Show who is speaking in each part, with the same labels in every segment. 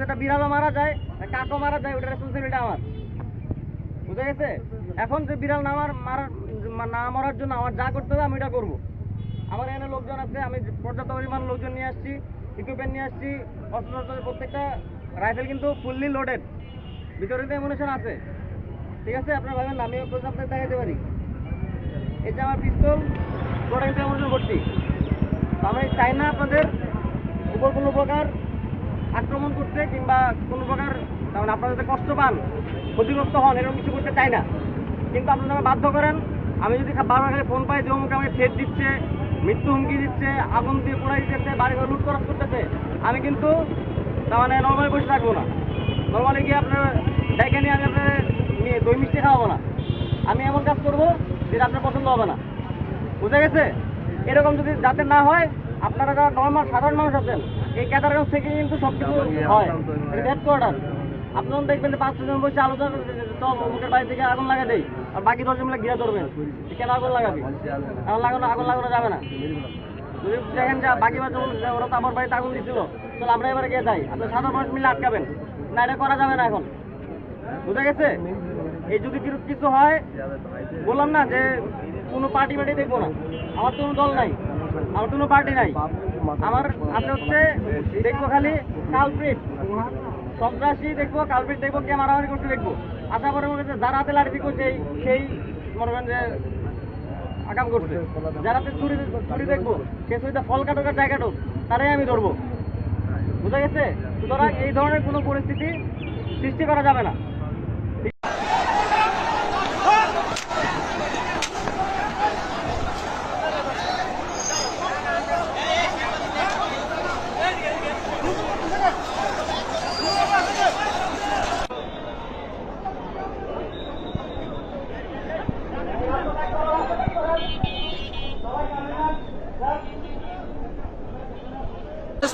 Speaker 1: একটা বিড়ালও মারা যায়, কাকও মারা যায়, ওটা রেসপন্সিবিলিটি আমার। বুঝা গেছে? এখন যে বিড়াল না মরার জন্য আমার যা করতে হবে আমি এটা করবো। আমার এখানে লোকজন আছে, আমি পর্যাপ্ত পরিমাণ লোকজন নিয়ে আসছি, ইকুইপমেন্ট নিয়ে আসছি, অস্ত্র প্রত্যেকটা রাইফেল কিন্তু ফুললি লোডেড, ভিতরে অ্যামুনিশন আছে। ঠিক আছে, আপনারা ভাবেন আমি আপনাদের দেখাতে পারি। এই যে আমার পিস্তল ওটা কিন্তু অ্যামুনিশন ভর্তি। তো আমি চাই না আপনাদের উপর কোনো প্রকার আক্রমণ করতে কিংবা কোনো প্রকার মানে আপনারা যাতে কষ্ট পান, ক্ষতিগ্রস্ত হন, এরকম কিছু করতে চাই না। কিন্তু আপনারা বাধ্য করেন, আমি যদি বারবার খালি ফোন পাই যে অমুক আমাকে থ্রেট দিচ্ছে, মৃত্যু হুমকি দিচ্ছে, আগুন দিয়ে পোড়াই দিতেছে, বাড়িঘর লুট করা করতেছে, আমি কিন্তু তার মানে নর্মালি বসে থাকবো না। নর্মালি গিয়ে আপনার ডেকে নিয়ে আমি আপনার দই মিষ্টি খাওয়াবো না। আমি এমন কাজ করবো যেটা আপনার পছন্দ হবে না। বুঝা গেছে? এরকম যদি যাতে না হয়, আপনারা যারা নর্মাল সাধারণ মানুষ আছেন, এই ক্যাটারগঞ্জ থেকে কিন্তু সব কিছু হয়, হেডকোয়ার্টার। আপনারা দেখবেন যে 5-6 জন বসে আলোচনা করতে চল অমুকের বাড়ি থেকে আগুন লাগা দেয়, আর বাকি 10 জন মিলে ঘিরে ধরবেন। কেন আগুন লাগাবি? আগুন লাগানো যাবে না। যদি দেখেন যে বাকি ওরা তো আমার বাড়িতে আগুন দিচ্ছিল, তাহলে আমরা এবারে গিয়ে যাই, আপনার সাধারণ মানুষ মিলে আটকাবেন না, এটা করা যাবে না এখন। বুঝা গেছে? এই যদি কিছু হয়, বললাম না যে কোনো পার্টি দেখবো না, আমার তো কোনো দল নাই, আমার কোনো পার্টি নাই, আমার আপনি হচ্ছে দেখবো খালি কালপ্রিট, সন্ত্রাসী দেখবো, কালপ্রিট দেখবো, কে মারামারি করতে দেখবো। আশা করে মনে হচ্ছে যারা হাতে লাঠি করছে সেই মনে করেন যে আকাম করছে, যারা চুরি দেখবো, সে সুবিধা ফল কাটুকার জায়গা কাটুক, তারাই আমি ধরবো। বুঝা গেছে? সুতরাং এই ধরনের কোনো পরিস্থিতি সৃষ্টি করা যাবে না।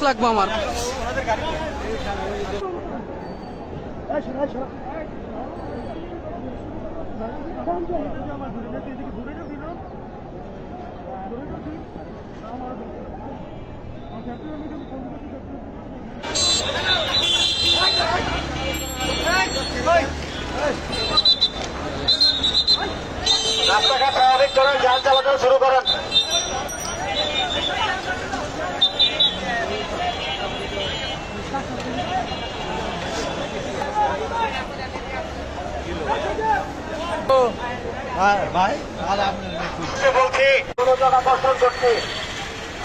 Speaker 2: লাগবে আমার
Speaker 3: রাস্তাঘাট স্বাভাবিক করেন, যান চলাচল শুরু করেন। বলছি মনোযোগ আকর্ষণ করছি,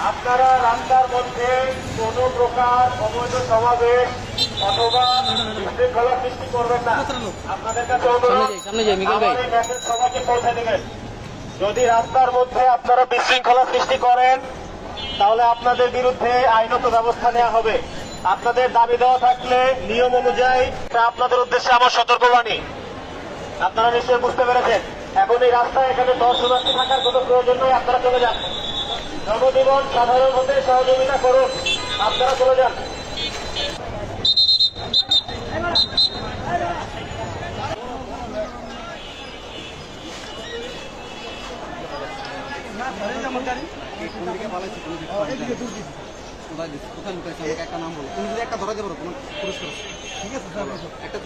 Speaker 3: আপনারা রাস্তার মধ্যে কোন প্রকার অবৈধ সমাবেশ অথবা বিশৃঙ্খলা সৃষ্টি করবেন না। আপনাদের কাছে অনুরোধ, মেসেজ সবাইকে পৌঁছে দেবেন। যদি রাস্তার মধ্যে আপনারা বিশৃঙ্খলা সৃষ্টি করেন, তাহলে আপনাদের বিরুদ্ধে আইনত ব্যবস্থা নেওয়া হবে। আপনাদের দাবি দেওয়া থাকলে নিয়ম অনুযায়ী আপনাদের উদ্দেশ্যে আমার সতর্কবাণী। আপনারা নিশ্চয়ই বুঝতে পেরেছেন। এখন এই রাস্তায় এখানে দর্শনার্থী থাকার কোনো প্রয়োজন নেই, আপনারা চলে যান। জনজীবন সাধারণ হতে সহযোগিতা করুন, আপনারা চলে যান।
Speaker 2: একটা নাম বলো, তুমি যদি একটা ধরা যাবো তোমার পুরস্কার। ঠিক আছে স্যার, একটা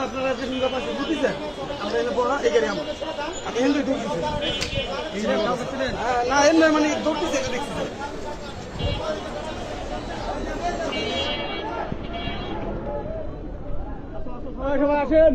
Speaker 2: আপনারা যে নির্বাচন পাশে বুঝতেছেন, আমরা এনে বড় এই গাড়ি আমার আপনি এনে ঢুকতেছেন না, এমনি মানে দৌড়তেছে, এটা দেখছি স্যার। সবাই আসেন।